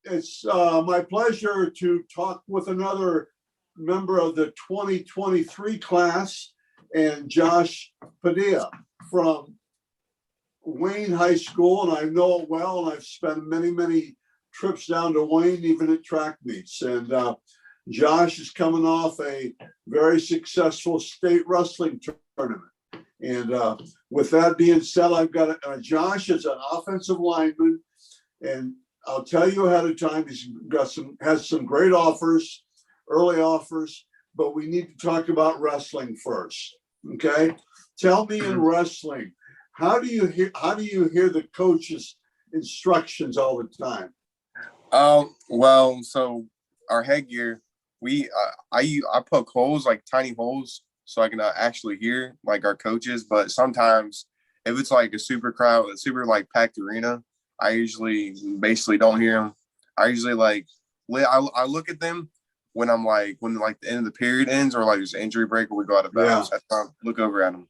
It's my pleasure to talk with another member of the 2023 class, and Josh Padilla from Wayne High School, and I know it well, and I've spent many, many trips down to Wayne, even at track meets. And Josh is coming off a very successful state wrestling tournament. And with that being said, I've got Josh is an offensive lineman, and I'll tell you ahead of time, has some great offers, early offers, but we need to talk about wrestling first. Okay, tell me in wrestling, how do you hear the coach's instructions all the time? Well, so our headgear, I poke holes, like tiny holes, so I can actually hear like our coaches. But sometimes if it's like a super crowd, a super like packed arena, I usually basically don't hear them. I usually I look at them when the end of the period ends, or like there's an injury break or we go out of bounds. I look over at them.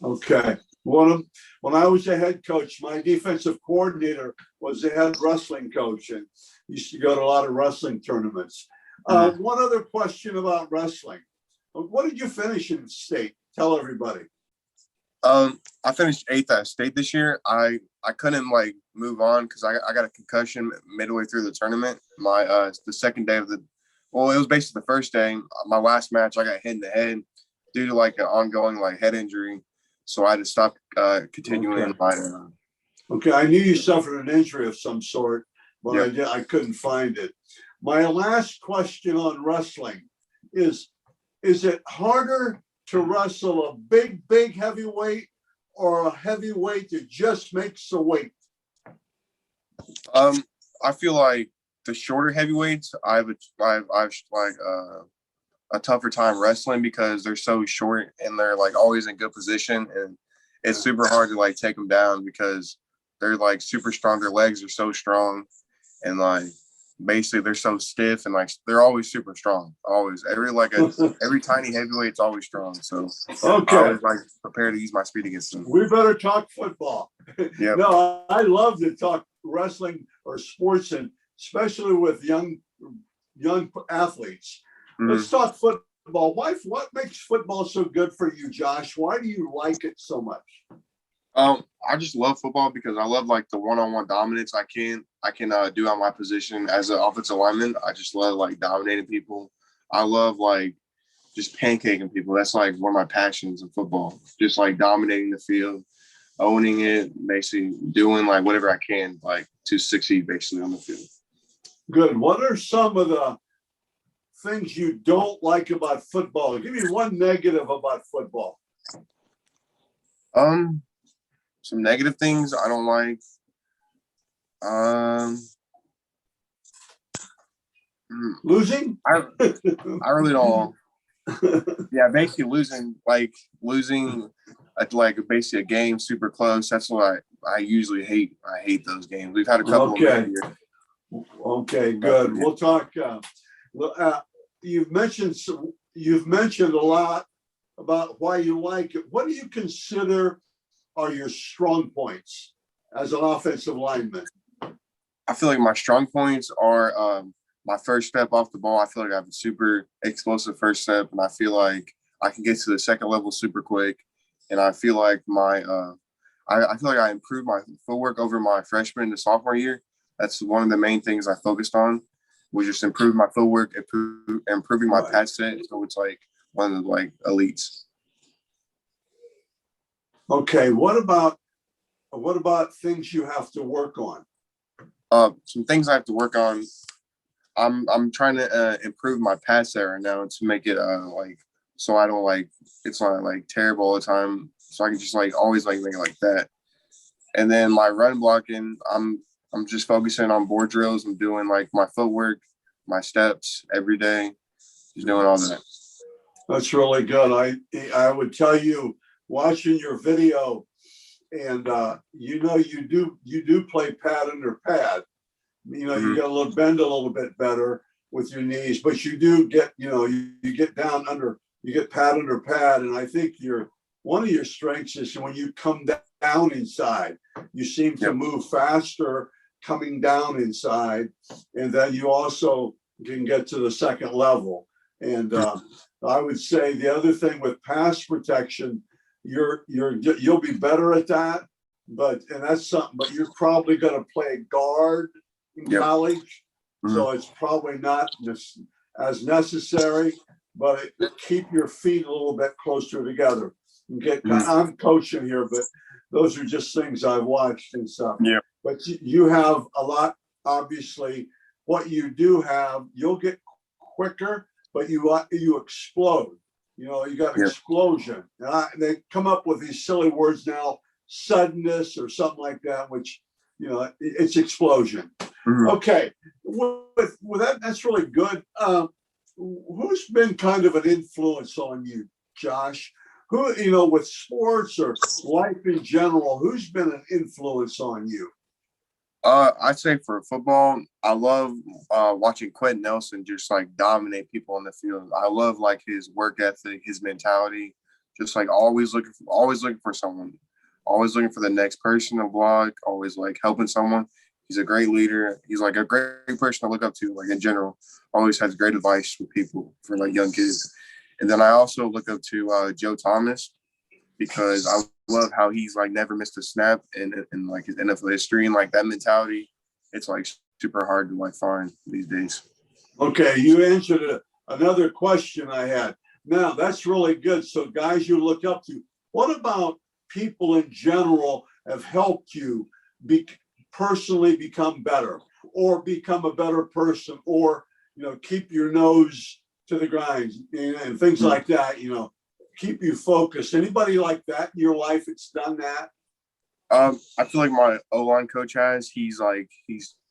Okay. When I was a head coach, my defensive coordinator was the head wrestling coach and used to go to a lot of wrestling tournaments. One other question about wrestling. What did you finish in state? Tell everybody. I finished 8th at state this year. I couldn't move on because I got a concussion midway through the tournament. The second day it was basically the first day. My last match, I got hit in the head due to an ongoing head injury. So I had to stop continuing. Okay, I knew you suffered an injury of some sort, but I couldn't find it. My last question on wrestling is it harder to wrestle a big heavyweight or a heavyweight that just makes the weight? I feel like the shorter heavyweights, I've a tougher time wrestling because they're so short and they're always in good position, and it's super hard to take them down because they're super strong. Their legs are so strong, and basically they're so stiff, and they're always super strong. Always every tiny heavyweight's always strong. So okay. I always prepare to use my speed against them. We better talk football. Yep. No, I love to talk wrestling or sports, and especially with young athletes. Let's talk football. What makes football so good for you, Josh? Why do you like it so much? I just love football because I love the one-on-one dominance I can do on my position as an offensive lineman. I just love dominating people. I love just pancaking people. That's one of my passions in football. Just dominating the field, owning it, basically doing whatever I can to succeed basically on the field. Good. What are some of the things you don't like about football? Give me one negative about football. Some negative things I don't like. Losing? I really don't. Yeah, basically losing at basically a game super close. That's what I usually hate. I hate those games. We've had a couple of them here. Okay, good. We'll talk. You've mentioned a lot about why you like it. What do you consider are your strong points as an offensive lineman? I feel like my strong points are my first step off the ball. I feel like I have a super explosive first step, and I feel like I can get to the second level super quick. And I feel like I feel like I improved my footwork over my freshman to sophomore year. That's one of the main things I focused on, was just improving my footwork, improving my pass set. So it's one of the elites. Okay, what about things you have to work on? Some things I have to work on. I'm trying to improve my pass set right now to make it so I don't it's not terrible all the time. So I can just always make it like that. And then my run blocking, I'm just focusing on board drills. I'm doing my footwork, my steps every day, just doing all that. That's really good. I would tell you, watching your video, and you do play pad under pad. You got to bend a little bit better with your knees, but you do get you get down under, you get pad under pad, and I think one of your strengths is when you come down inside, you seem to move faster coming down inside, and then you also can get to the second level. And I would say the other thing with pass protection, you'll be better at that, but that's something. But you're probably going to play guard in college, so it's probably not as necessary. But keep your feet a little bit closer together. And I'm coaching here, but those are just things I've watched and stuff. Yeah. But you have a lot. Obviously, what you do have, you'll get quicker, but you explode. You got explosion. And they come up with these silly words now, suddenness or something like that, which it's explosion. Okay, with that, that's really good. Who's been kind of an influence on you, Josh? Who, with sports or life in general, who's been an influence on you? I'd say for football, I love watching Quentin Nelson just like dominate people on the field. I love like his work ethic, his mentality, just like always looking for someone, always looking for the next person to block, always like helping someone. He's a great leader. He's like a great person to look up to, like in general. Always has great advice for people, for like young kids. And then I also look up to Joe Thomas because I love how he's like never missed a snap in like his NFL history, and like that mentality. It's like super hard to like find these days. Okay, you answered another question I had. Now that's really good. So guys you look up to. What about people in general have helped you personally become better, or become a better person, or keep your nose to the grind and things like that, keep you focused? Anybody like that in your life that's done that? I feel like my O-line coach he's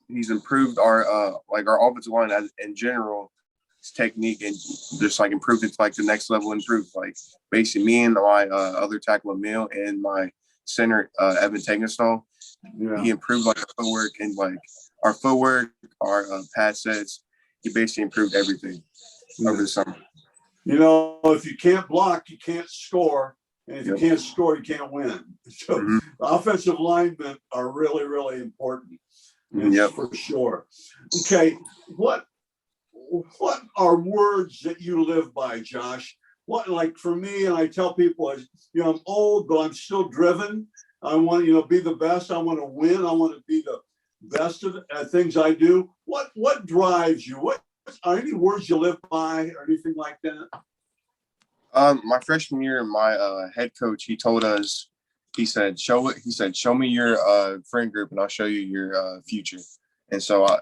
improved our offensive line in general, his technique, and just like improved it to like the next level, improved like basically me and my other tackle Emil and my center Evan Tegenstall. He improved like our footwork, our pass sets. He basically improved everything over the summer. If you can't block, you can't score. And if you can't score, you can't win. So offensive linemen are really, really important. For sure. Okay. What are words that you live by, Josh? What, like for me, and I tell people, I'm old, but I'm still driven. I want to, be the best. I want to win. I want to be the best at things I do. What drives you? What are any words you live by or anything like that? My freshman year, my head coach, he told us, he said, show me your friend group and I'll show you your future. And so I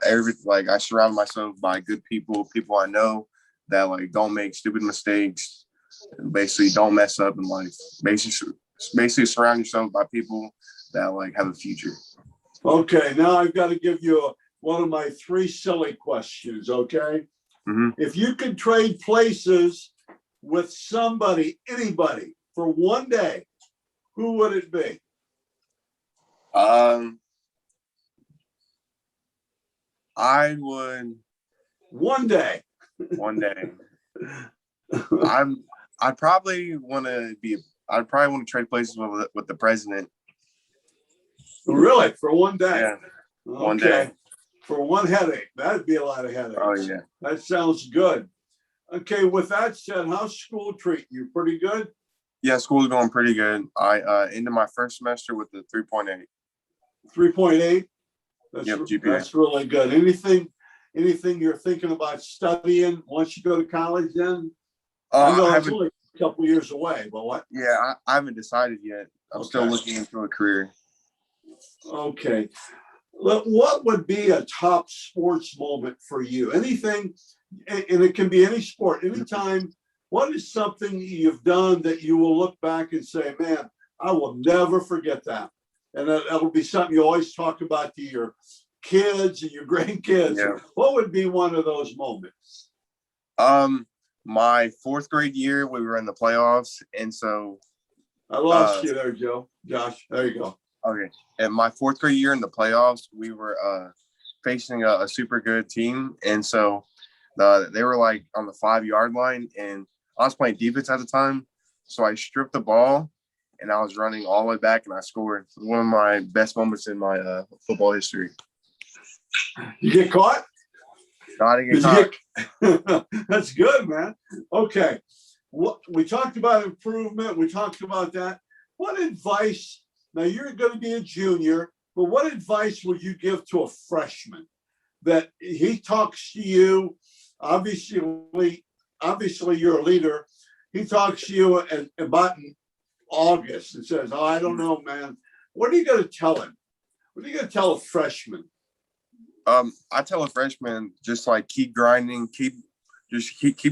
surround myself by good people I know that like don't make stupid mistakes, basically don't mess up in life. Basically surround yourself by people that like have a future. Okay, now I've got to give you one of my 3 silly questions, okay? If you could trade places with anybody, for one day, who would it be? I would. One day. I'd probably want to trade places with the president. Really? For one day? Yeah. Okay. One day. For one headache. That'd be a lot of headaches. Oh, yeah. That sounds good. Okay, with that said, how's school treating you? Pretty good? Yeah, school's going pretty good. I ended my first semester with a 3.8. 3.8? GPA. That's really good. Anything you're thinking about studying once you go to college then? I know it's only a couple years away, but what? Yeah, I haven't decided yet. I'm still looking into a career. Okay. What would be a top sports moment for you? Anything, and it can be any sport, anytime. What is something you've done that you will look back and say, man, I will never forget that? And that'll be something you always talk about to your kids and your grandkids. Yeah. What would be one of those moments? My 4th grade year, we were in the playoffs, and so I lost you there, Josh. There you go. Okay. And my 4th grade year in the playoffs, we were facing a super good team, and so they were like on the 5-yard line, and I was playing defense at the time, so I stripped the ball, and I was running all the way back, and I scored. One of my best moments in my football history. You get caught? No, I didn't get caught. That's good, man. Okay. What we talked about improvement, we talked about that. What advice? Now you're going to be a junior, but what advice would you give to a freshman that he talks to you? Obviously, you're a leader. He talks to you about in August and says, "Oh, I don't know, man." What are you going to tell him? What are you going to tell a freshman? I tell a freshman just like keep grinding, keep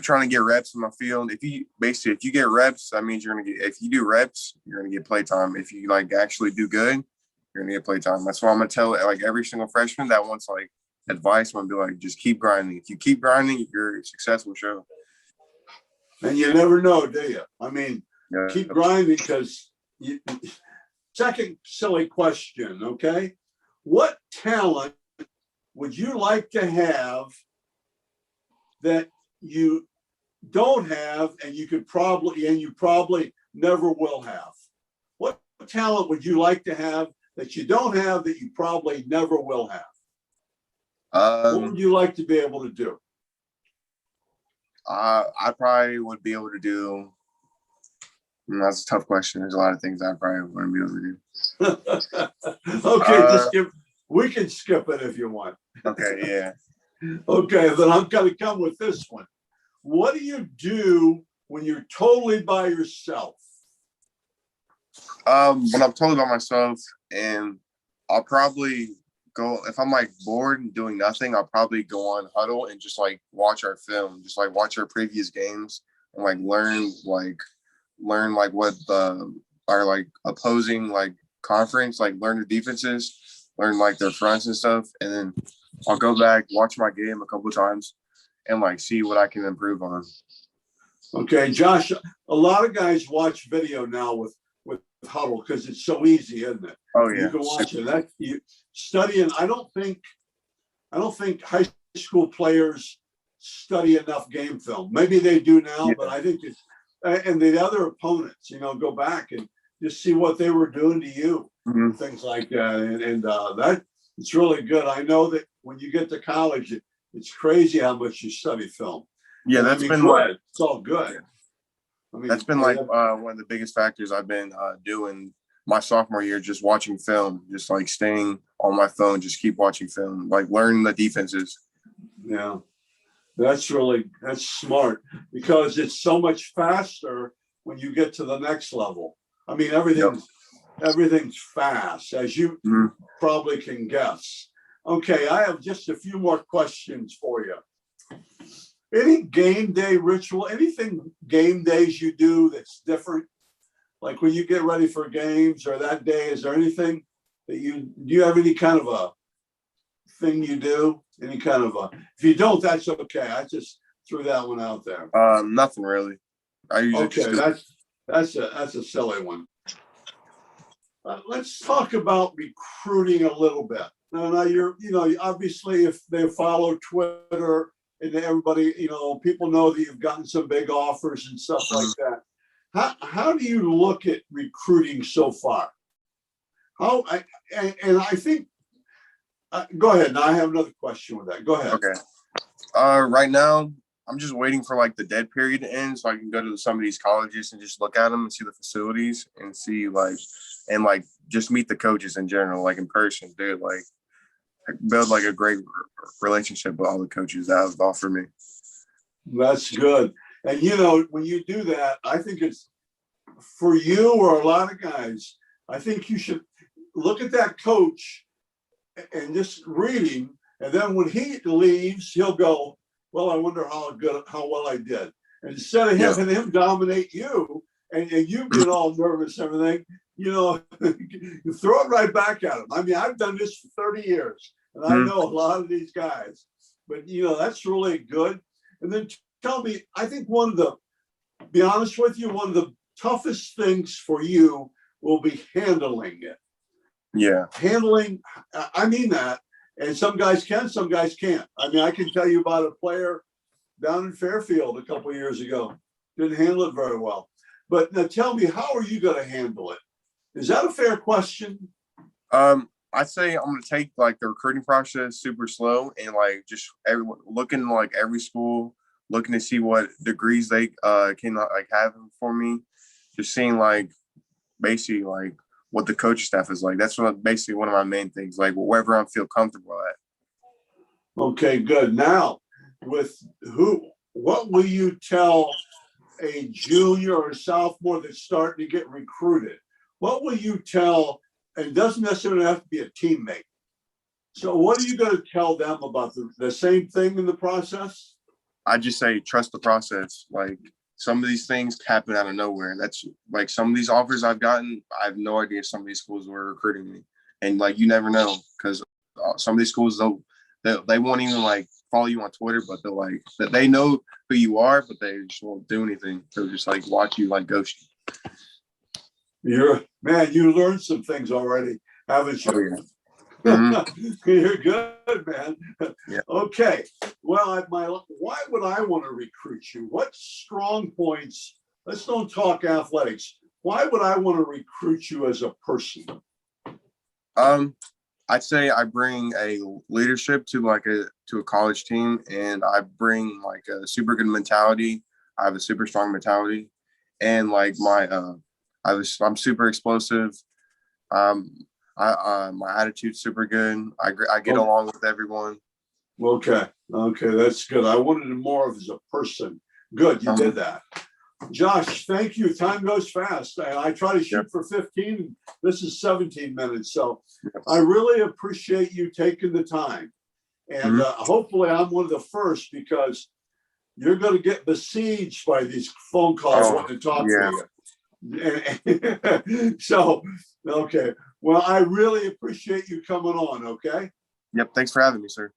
trying to get reps in my field. If you get reps, that means you're gonna get. If you do reps, you're gonna get play time. If you like actually do good, you're gonna get play time. That's what I'm gonna tell like every single freshman that wants like advice. I'm gonna be like, just keep grinding. If you keep grinding, your success will show. And you never know, do you? I mean, Yeah. keep grinding because second silly question, okay? What talent would you like to have that you don't have and you probably never will have? What talent would you like to have that you don't have that you probably never will have? What would you like to be able to do? I probably would be able to do. That's a tough question. There's a lot of things I probably wouldn't be able to do. Okay, we can skip it if you want. Okay, yeah. Okay, then I'm going to come with this one. What do you do when you're totally by yourself? When I'm totally by myself, and I'll probably go if I'm like bored and doing nothing. I'll probably go on Huddle and just like watch our film, just like watch our previous games and like learn what our like opposing like conference, like learn their defenses, learn like their fronts and stuff, and then I'll go back, watch my game a couple of times, and like see what I can improve on. Okay, Josh, a lot of guys watch video now with Huddle because it's so easy, isn't it? Oh yeah, you can watch it. That you studying. I don't think high school players study enough game film. Maybe they do now, but I think it's and the other opponents, go back and just see what they were doing to you, things like that, and that it's really good. I know that when you get to college, it's crazy how much you study film. Yeah, that's been good. It's all good. Yeah. I mean, that's been like one of the biggest factors I've been doing my sophomore year, just watching film, just like staying on my phone, just keep watching film, like learning the defenses. Yeah, that's smart because it's so much faster when you get to the next level. I mean, everything's fast, as you probably can guess. Okay, I have just a few more questions for you. Any game day ritual, anything game days you do that's different? Like when you get ready for games or that day, is there anything that do you have any kind of a thing you do? Any kind of if you don't, that's okay. I just threw that one out there. Nothing really. I usually that's a silly one. Let's talk about recruiting a little bit. Now you're, obviously if they follow Twitter and everybody, people know that you've gotten some big offers and stuff like that. How do you look at recruiting so far? I think, go ahead. Now I have another question with that. Go ahead. Okay. Right now, I'm just waiting for like the dead period to end so I can go to some of these colleges and just look at them and see the facilities and see just meet the coaches in general, like in person, dude, like build like a great relationship with all the coaches that have offered me. That's good. And when you do that, I think it's for you or a lot of guys, I think you should look at that coach and just read him. And then when he leaves, he'll go, well, I wonder how well I did. And instead of having him dominate you and you get all nervous and everything, you throw it right back at him. I mean, I've done this for 30 years and I know a lot of these guys, but that's really good. And then tell me, I think be honest with you, one of the toughest things for you will be handling it. Yeah. Handling, I mean that. And some guys can, some guys can't. I mean, I can tell you about a player down in Fairfield a couple of years ago. Didn't handle it very well. But now tell me, how are you going to handle it? Is that a fair question? I I'd say I'm gonna take like the recruiting process super slow and like just everyone looking like every school, looking to see what degrees they can like have for me. Just seeing like basically like what the coach staff is like. That's basically one of my main things. Like wherever I feel comfortable at. Okay, good. Now, what will you tell a junior or sophomore that's starting to get recruited? What will you tell, and it doesn't necessarily have to be a teammate. So what are you going to tell them about the same thing in the process? I just say trust the process. Like some of these things happen out of nowhere. That's like some of these offers I've gotten. I have no idea some of these schools were recruiting me, and like you never know because some of these schools they won't even like follow you on Twitter, but they're like that they know who you are, but they just won't do anything. They'll just like watch you like ghost you. You learned some things already, haven't you? Oh, yeah. Mm-hmm. You're good, man. Yeah. Okay. Well, why would I want to recruit you? What strong points? Let's don't talk athletics. Why would I want to recruit you as a person? I'd say I bring a leadership to a college team, and I bring like a super good mentality. I have a super strong mentality, and like I'm super explosive. My attitude's super good. I get along with everyone. Okay, that's good. I wanted him more of as a person. Good, you did that. Josh, thank you. Time goes fast. I try to shoot for 15. This is 17 minutes. So I really appreciate you taking the time. And hopefully I'm one of the first because you're going to get besieged by these phone calls wanting to talk to you. So, okay. Well, I really appreciate you coming on. Okay. Yep. Thanks for having me, sir.